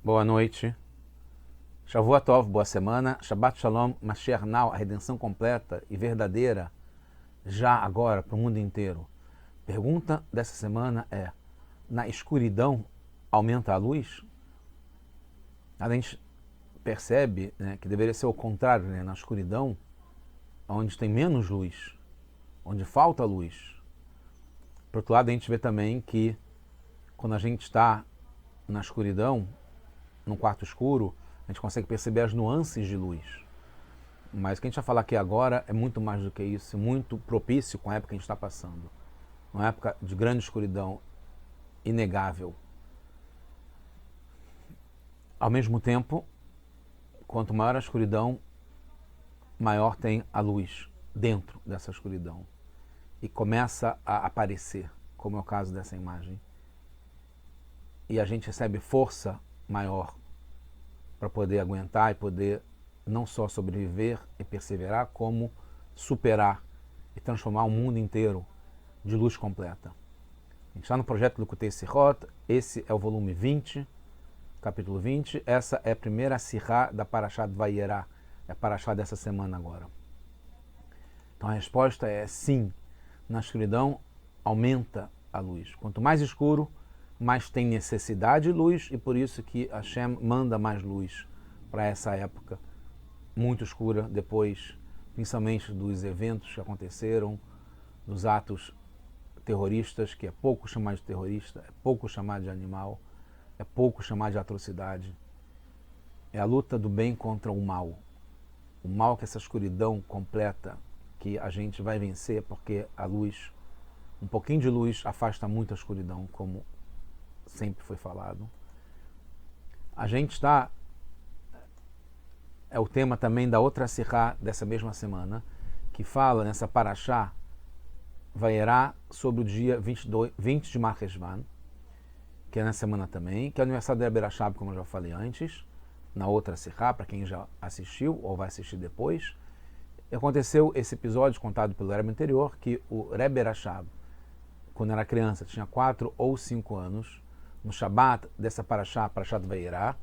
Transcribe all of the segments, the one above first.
Boa noite. Shavua Tov, boa semana. Shabbat Shalom, Mashiach Now, a redenção completa e verdadeira, já agora, para o mundo inteiro. Pergunta dessa semana é: na escuridão aumenta a luz? A gente percebe, né, que deveria ser o contrário, né? Na escuridão, onde tem menos luz, onde falta luz. Por outro lado, a gente vê também que quando a gente está na escuridão, num quarto escuro, a gente consegue perceber as nuances de luz. Mas o que a gente vai falar aqui agora é muito mais do que isso, muito propício com a época que a gente está passando. Uma época de grande escuridão, inegável. Ao mesmo tempo, quanto maior a escuridão, maior tem a luz dentro dessa escuridão. E começa a aparecer, como é o caso dessa imagem. E a gente recebe força maior para poder aguentar e poder não só sobreviver e perseverar, como superar e transformar o mundo inteiro de luz completa. A gente está no projeto Likutei Sirot, esse é o volume 20, capítulo 20, essa é a primeira Sirá da Parashat Vayera, é a Parashat dessa semana agora. Então a resposta é sim, na escuridão aumenta a luz. Quanto mais escuro, mais tem necessidade de luz, e por isso que Hashem manda mais luz para essa época muito escura, depois, principalmente dos eventos que aconteceram, dos atos terroristas, que é pouco chamar de terrorista, é pouco chamar de animal, é pouco chamar de atrocidade. É a luta do bem contra o mal. O mal que essa escuridão completa, que a gente vai vencer, porque a luz, um pouquinho de luz afasta muito a escuridão, como sempre foi falado. A gente está, é o tema também da outra Sirá dessa mesma semana, que fala nessa Parashá Vayera sobre o dia 20 de Mar Cheshvan, que é na semana também, que é o aniversário do Rebbe Rashab, como eu já falei antes, na outra Sirá, para quem já assistiu ou vai assistir depois. Aconteceu esse episódio contado pelo Rebbe anterior, que o Rebbe Rashab, quando era criança, tinha 4 ou 5 anos, no Shabat dessa Parashá, Parashat Vayera,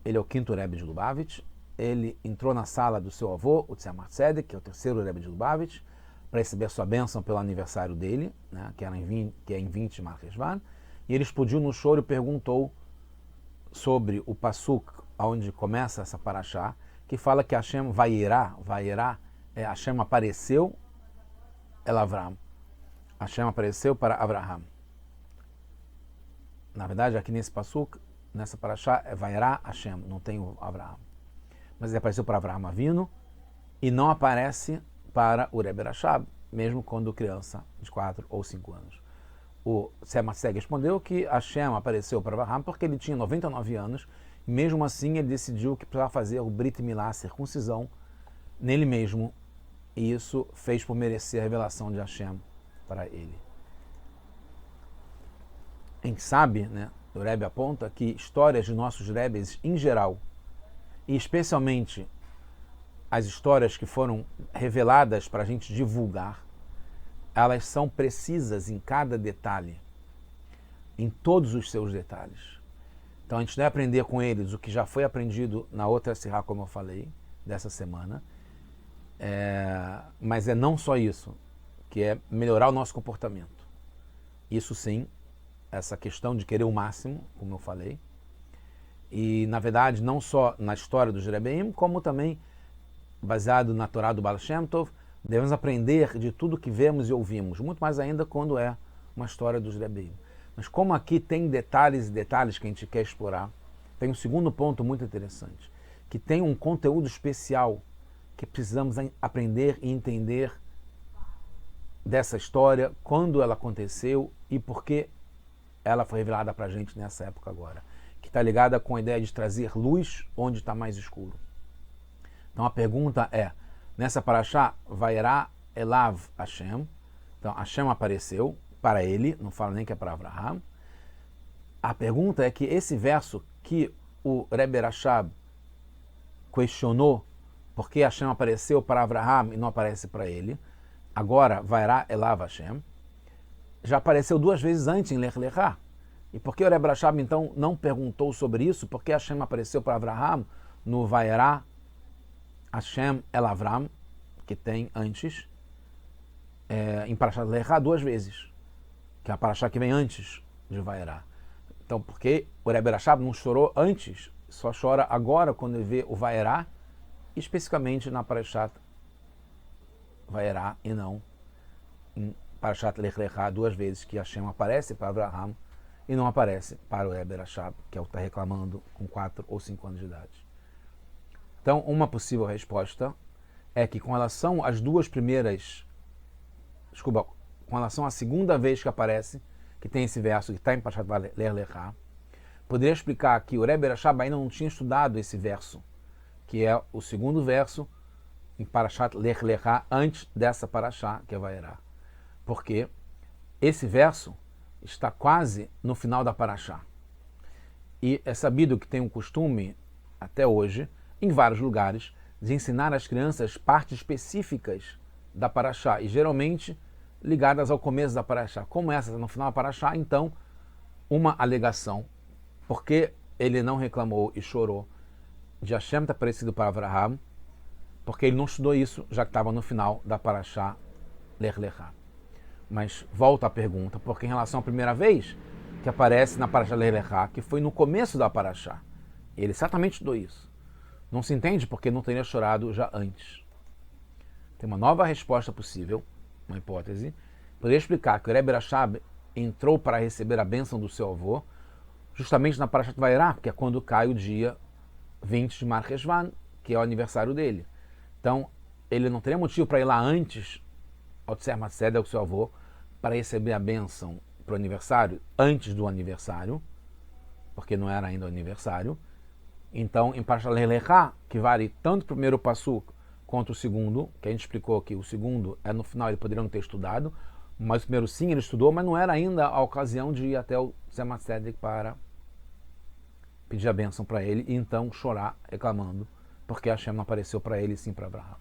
ele é o quinto Rebbe de Lubavitch, ele entrou na sala do seu avô, o Tzemach Tzedek, que é o terceiro Rebbe de Lubavitch, para receber sua bênção pelo aniversário dele, né, que é em 20 de Mar Cheshvan, e ele explodiu no choro e perguntou sobre o Pasuk, onde começa essa Parashá, que fala que Hashem Vayera, Hashem apareceu, El Avram. Hashem apareceu para Abraham. Na verdade, aqui nesse Pasuk, nessa Parashá, é Vayera Hashem, não tem o Abraham. Mas ele apareceu para Abraham Avinu e não aparece para o Rebbe Rashab, mesmo quando criança, de 4 ou 5 anos. O Tzemach Tzedek respondeu que Hashem apareceu para Abraham porque ele tinha 99 anos, e mesmo assim ele decidiu que precisava fazer o Brit Milá, a circuncisão, nele mesmo, e isso fez por merecer a revelação de Hashem para ele. A gente sabe, né, o Rebbe aponta que histórias de nossos Rebbes em geral, e especialmente as histórias que foram reveladas para a gente divulgar, elas são precisas em cada detalhe, em todos os seus detalhes. Então a gente deve aprender com eles o que já foi aprendido na outra Sirá, como eu falei, dessa semana, mas é não só isso, que é melhorar o nosso comportamento. Isso sim, essa questão de querer o máximo, como eu falei, e na verdade não só na história dos Rebbeim, como também baseado na Torá do Baal Shem Tov, devemos aprender de tudo que vemos e ouvimos, muito mais ainda quando é uma história dos Rebbeim. Mas como aqui tem detalhes e detalhes que a gente quer explorar, tem um segundo ponto muito interessante, que tem um conteúdo especial que precisamos aprender e entender dessa história, quando ela aconteceu e por que ela foi revelada para a gente nessa época agora, que está ligada com a ideia de trazer luz onde está mais escuro. Então a pergunta é, nessa Parashá, Vayera Elav Hashem, então Hashem apareceu para ele, não fala nem que é para Abraham. A pergunta é que esse verso que o Rebbe Rashab questionou, porque Hashem apareceu para Abraham e não aparece para ele, agora Vayera Elav Hashem, já apareceu 2 vezes antes em Lech Lechá. E por que o Rebbe Rashab, então, não perguntou sobre isso? Porque Hashem apareceu para Avraham no Vaierá Hashem El Avram, que tem antes, em Parashat Lechá 2 vezes, que é a Parashá que vem antes de Vaierá. Então, porque o Rebbe Rashab não chorou antes, só chora agora quando ele vê o Vaierá, especificamente na Parashat Vaierá e não em Parashat Lech Lechá 2 vezes, que Hashem aparece para Avraham e não aparece para o Rebbe Rashab, que é o que está reclamando com 4 ou 5 anos de idade. Então, uma possível resposta é que com relação às duas primeiras, com relação à segunda vez que aparece, que tem esse verso que está em Parashat Lech Lechá, poderia explicar que o Rebbe Rashab ainda não tinha estudado esse verso, que é o segundo verso em Parashat Lech Lechá, antes dessa Parashá, que é Vaierá. Porque esse verso está quase no final da Parashá. E é sabido que tem um costume, até hoje, em vários lugares, de ensinar às crianças partes específicas da Parashá, e geralmente ligadas ao começo da Parashá. Como essa no final da Parashá, então, uma alegação, porque ele não reclamou e chorou de Hashem ter aparecido para Avraham, porque ele não estudou isso, já que estava no final da Parashá Lech Lechá. Mas volta a pergunta, porque em relação à primeira vez que aparece na Parashá Lech Lechá, que foi no começo da Parashá, ele certamente estudou isso. Não se entende porque não teria chorado já antes. Tem uma nova resposta possível, uma hipótese. Poderia explicar que o Rebbe Rashab entrou para receber a bênção do seu avô justamente na Parashat Vaierá, que é quando cai o dia 20 de Mar Cheshvan, que é o aniversário dele. Então, ele não teria motivo para ir lá antes ao Tzemach Tzedek, o seu avô, para receber a bênção para o aniversário, antes do aniversário, porque não era ainda o aniversário. Então, em Parashat Lech Lechá, que vale tanto o primeiro passuco quanto o segundo, que a gente explicou que o segundo é no final, ele poderia não ter estudado, mas o primeiro sim, ele estudou, mas não era ainda a ocasião de ir até o Tzemach Tzedek para pedir a bênção para ele e então chorar, reclamando, porque Hashem não apareceu para ele, sim para Abraham.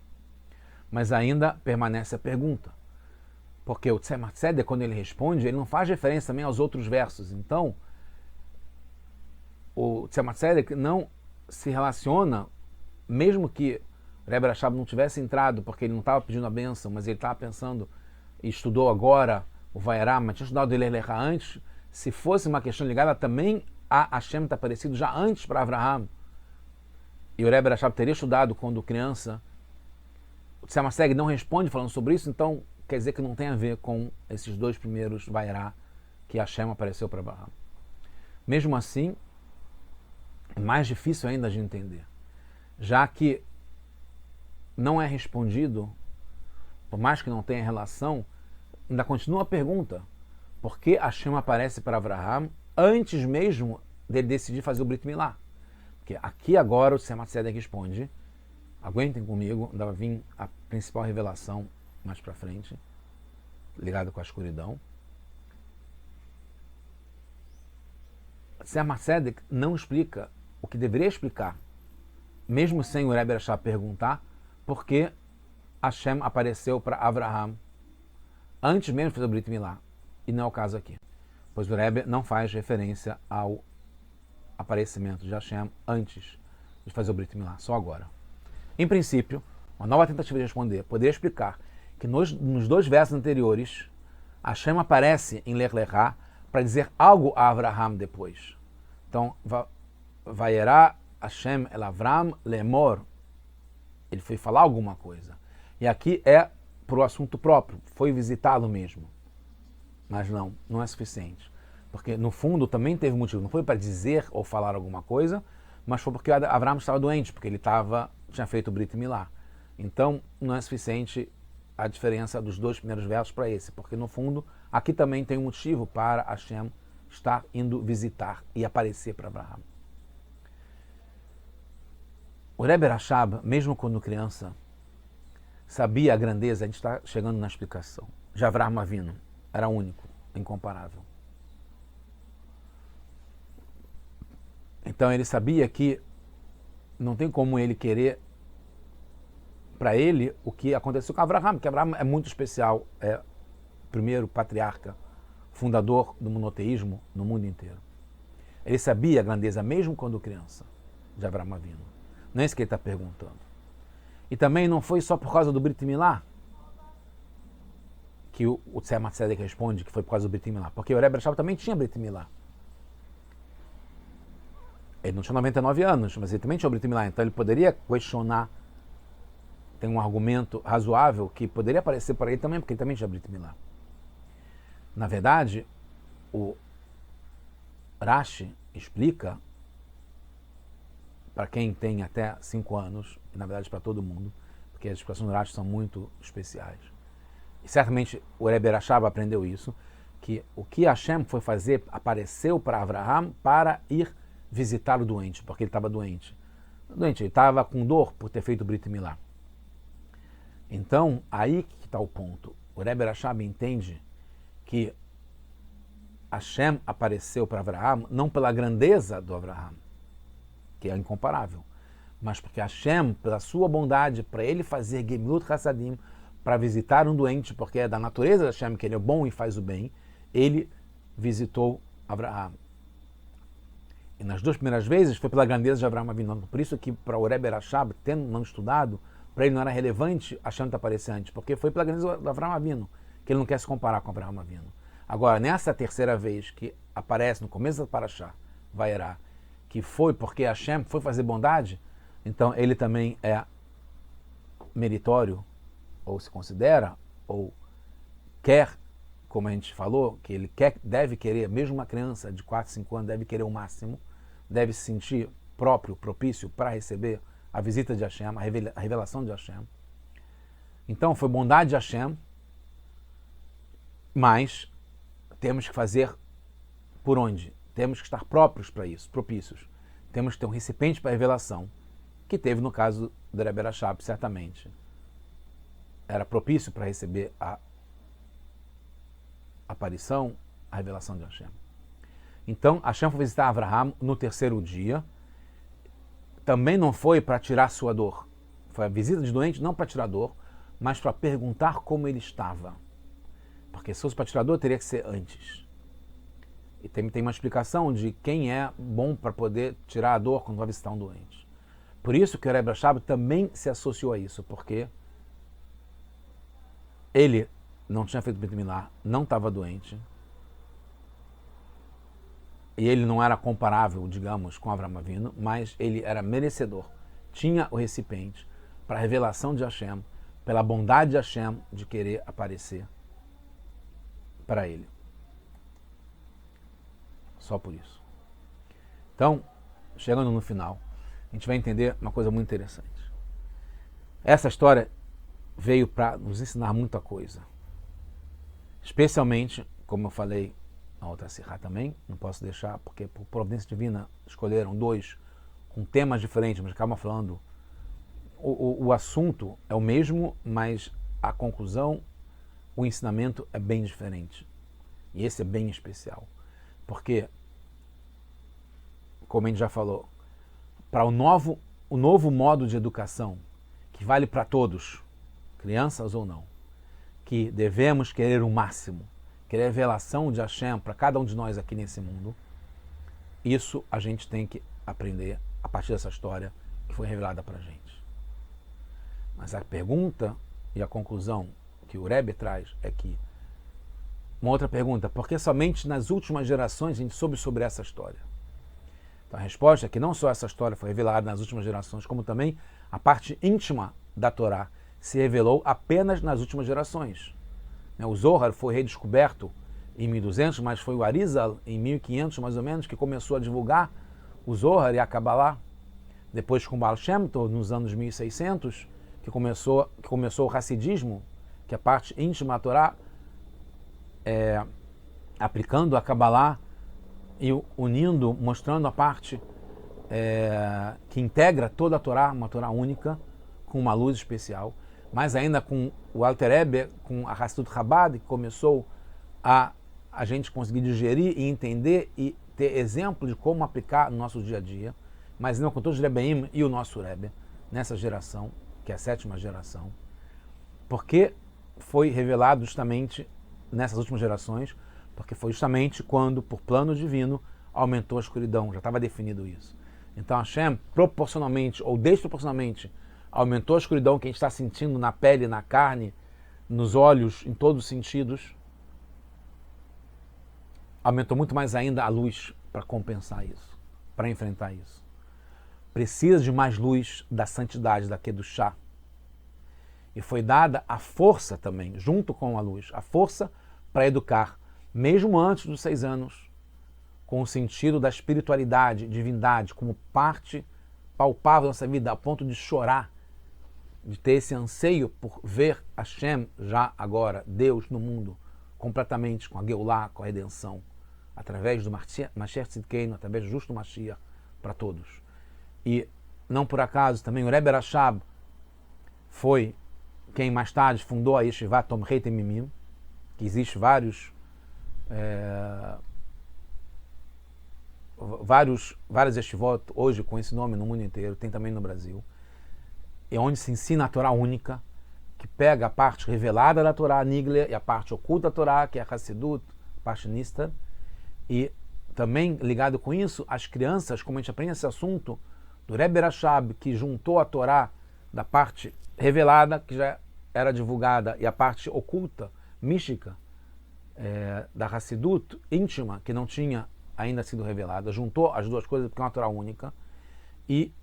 Mas ainda permanece a pergunta, porque o Tzemach Tzedek, quando ele responde, ele não faz referência também aos outros versos. Então, o Tzemach Tzedek não se relaciona, mesmo que o Rebbe Rashab não tivesse entrado, porque ele não estava pedindo a bênção, mas ele estava pensando e estudou agora o Vaierá, mas tinha estudado o Lech Lechá antes, se fosse uma questão ligada também a Hashem ter aparecido já antes para Avraham, e o Rebbe Rashab teria estudado quando criança, o Tzemach Tzedek não responde falando sobre isso, então quer dizer que não tem a ver com esses dois primeiros Vaierá que Hashem apareceu para Avraham. Mesmo assim, é mais difícil ainda de entender, já que não é respondido, por mais que não tenha relação, ainda continua a pergunta, por que Hashem aparece para Avraham antes mesmo dele decidir fazer o Brit Milá? Porque aqui agora o Tzemach Tzedek responde, aguentem comigo, ainda vai vir a principal revelação mais para frente, ligada com a escuridão. Tzemach Tzedek não explica o que deveria explicar, mesmo sem o Rebbe Rashab perguntar, por que Hashem apareceu para Avraham antes mesmo de fazer o Brit Milá, e não é o caso aqui, pois o Rebbe não faz referência ao aparecimento de Hashem antes de fazer o Brit Milá, só agora. Em princípio, uma nova tentativa de responder poderia explicar que nos dois versos anteriores, Hashem aparece em Lech Lechá para dizer algo a Avraham depois. Então, Vaierá Hashem el Avram lemor, ele foi falar alguma coisa. E aqui é para o assunto próprio, foi visitá-lo mesmo. Mas não é suficiente. Porque no fundo também teve motivo, não foi para dizer ou falar alguma coisa, mas foi porque Avraham estava doente, porque ele tinha feito o Brit Milá. Então não é suficiente a diferença dos dois primeiros versos para esse, porque no fundo aqui também tem um motivo para Hashem estar indo visitar e aparecer para Avraham. O Rebbe Rashab, mesmo quando criança, sabia a grandeza, a gente está chegando na explicação, de Avraham Avinu, era único, incomparável. Então ele sabia que não tem como ele querer para ele o que aconteceu com Avraham, porque Avraham é muito especial, é o primeiro patriarca, fundador do monoteísmo no mundo inteiro. Ele sabia a grandeza, mesmo quando criança, de Avraham Avinu. Não é isso que ele está perguntando. E também não foi só por causa do Brit Milá que o Tzemach Tzedek responde que foi por causa do Brit Milá, porque o Rebbe Rashab também tinha Brit Milá. Ele não tinha 99 anos, mas ele também tinha o Brit Milá, então ele poderia questionar, tem um argumento razoável que poderia aparecer para ele também, porque ele também tinha Brit Milá. Na verdade, o Rashi explica, para quem tem até 5 anos, e na verdade para todo mundo, porque as explicações do Rashi são muito especiais. E certamente o Rebbe Rashab aprendeu isso, que o que Hashem foi fazer, apareceu para Avraham para ir visitar o doente, porque ele estava doente. Ele estava com dor por ter feito o Brit Milá. Então, aí que está o ponto. O Rebbe Rashab entende que Hashem apareceu para Avraham não pela grandeza do Avraham, que é incomparável, mas porque Hashem, pela sua bondade, para ele fazer Gemilut Hassadim, para visitar um doente, porque é da natureza de Hashem que ele é bom e faz o bem, ele visitou Avraham. E nas 2 primeiras vezes foi pela grandeza de Avraham Avinu. Por isso que para o Rebbe Rashab, tendo não estudado, para ele não era relevante Hashem estar aparecendo antes, porque foi pela grandeza de Avraham Avinu, que ele não quer se comparar com Avraham Avinu. Agora, nessa terceira vez que aparece no começo da Parashá, Vaierá, que foi porque Hashem foi fazer bondade, então ele também é meritório, ou se considera, ou quer, como a gente falou, que ele quer, deve querer, mesmo uma criança de 4, 5 anos, deve querer o máximo, deve se sentir próprio, propício para receber a visita de Hashem, a revelação de Hashem. Então foi bondade de Hashem, mas temos que fazer por onde? Temos que estar próprios para isso, propícios. Temos que ter um recipiente para a revelação, que teve no caso do Rebbe Rashab, certamente. Era propício para receber a aparição, a revelação de Hashem. Então, Hashem foi visitar Avraham no terceiro dia. Também não foi para tirar sua dor. Foi a visita de doente não para tirar dor, mas para perguntar como ele estava. Porque se fosse para tirar dor, teria que ser antes. E tem uma explicação de quem é bom para poder tirar a dor quando vai visitar um doente. Por isso que o Rebbe Rashab também se associou a isso, porque ele não tinha feito Brit Milá, não estava doente, e ele não era comparável, digamos, com Avraham Avinu, mas ele era merecedor, tinha o recipiente para a revelação de Hashem, pela bondade de Hashem de querer aparecer para ele. Só por isso. Então, chegando no final, a gente vai entender uma coisa muito interessante. Essa história veio para nos ensinar muita coisa. Especialmente, como eu falei na outra Sihá também, não posso deixar, porque por providência divina escolheram 2 com temas diferentes, mas acabam falando. O assunto é o mesmo, mas a conclusão, o ensinamento é bem diferente. E esse é bem especial. Porque, como a gente já falou, para o novo modo de educação, que vale para todos, crianças ou não, que devemos querer o máximo, querer a revelação de Hashem para cada um de nós aqui nesse mundo, isso a gente tem que aprender a partir dessa história que foi revelada para a gente. Mas a pergunta e a conclusão que o Rebbe traz é que, uma outra pergunta, por que somente nas últimas gerações a gente soube sobre essa história? Então a resposta é que não só essa história foi revelada nas últimas gerações, como também a parte íntima da Torá se revelou apenas nas últimas gerações. O Zohar foi redescoberto em 1200, mas foi o Arizal em 1500 mais ou menos que começou a divulgar o Zohar e a Kabbalah. Depois com o Baal Shem Tov, nos anos 1600, que começou o Hassidismo, que é a parte íntima da Torá, aplicando a Kabbalah e unindo, mostrando a parte que integra toda a Torá, uma Torá única, com uma luz especial, mas ainda com o Alter Rebbe, com a Hassidut Chabad, que começou a gente conseguir digerir e entender e ter exemplo de como aplicar no nosso dia a dia, mas não com todos os Rebbeim e o nosso Rebbe, nessa geração, que é a 7ª geração, porque foi revelado justamente nessas últimas gerações, Porque foi justamente quando, por plano divino, aumentou a escuridão. Já estava definido isso. Então Hashem, proporcionalmente ou desproporcionalmente, aumentou a escuridão que a gente está sentindo na pele, na carne, nos olhos, em todos os sentidos. Aumentou muito mais ainda a luz para compensar isso, para enfrentar isso. Precisa de mais luz da santidade, da Kedushá. E foi dada a força também, junto com a luz, a força para educar, mesmo antes dos 6 anos, com o sentido da espiritualidade, divindade, como parte palpável da nossa vida, a ponto de chorar, de ter esse anseio por ver Hashem já agora, Deus no mundo, completamente, com a Geulah, com a redenção, através do Mashiach Tzidkeinu, através do justo Mashiach, para todos. E, não por acaso, também o Rebbe Rashab foi quem mais tarde fundou a Yeshivat Tomchei Temimim, que existe várias yeshivot hoje com esse nome no mundo inteiro, tem também no Brasil, é onde se ensina a Torá única, que pega a parte revelada da Torá, Nigla, e a parte oculta da Torá, que é a Hassidut, a parte Nistar, e também ligado com isso, as crianças, como a gente aprende esse assunto, do Rebbe Rashab, que juntou a Torá da parte revelada, que já era divulgada, e a parte oculta, mística, da Hassidut, íntima, que não tinha ainda sido revelada, juntou as duas coisas porque é uma Torá única, e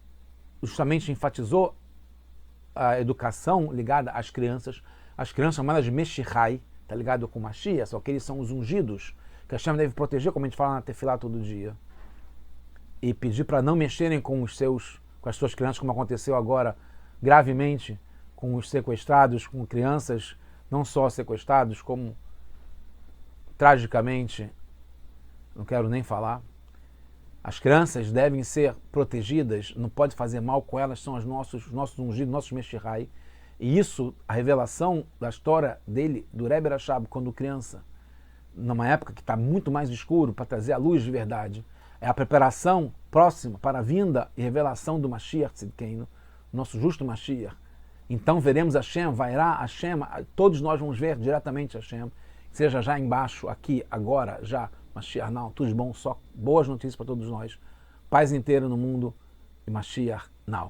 justamente enfatizou a educação ligada às crianças chamadas de Meshihai, tá ligado com Mashiach, só que eles são os ungidos, que a Hashem deve proteger, como a gente fala na Tefilá todo dia, e pedir para não mexerem com as suas crianças, como aconteceu agora gravemente com os sequestrados, com crianças não só sequestrados, como tragicamente, não quero nem falar. As crianças devem ser protegidas, não pode fazer mal com elas, são os nossos ungidos, nossos Meshihai. E isso, a revelação da história dele, do Rebbe Rashab, quando criança, numa época que está muito mais escuro, para trazer a luz de verdade, é a preparação próxima para a vinda e revelação do Mashiach Tzidkeinu, nosso justo Mashiach. Então veremos Hashem, Vairá Hashem, todos nós vamos ver diretamente Hashem, seja já embaixo, aqui, agora, já, Mashiach, não, tudo de bom, só boas notícias para todos nós, paz inteira no mundo e Mashiach, não.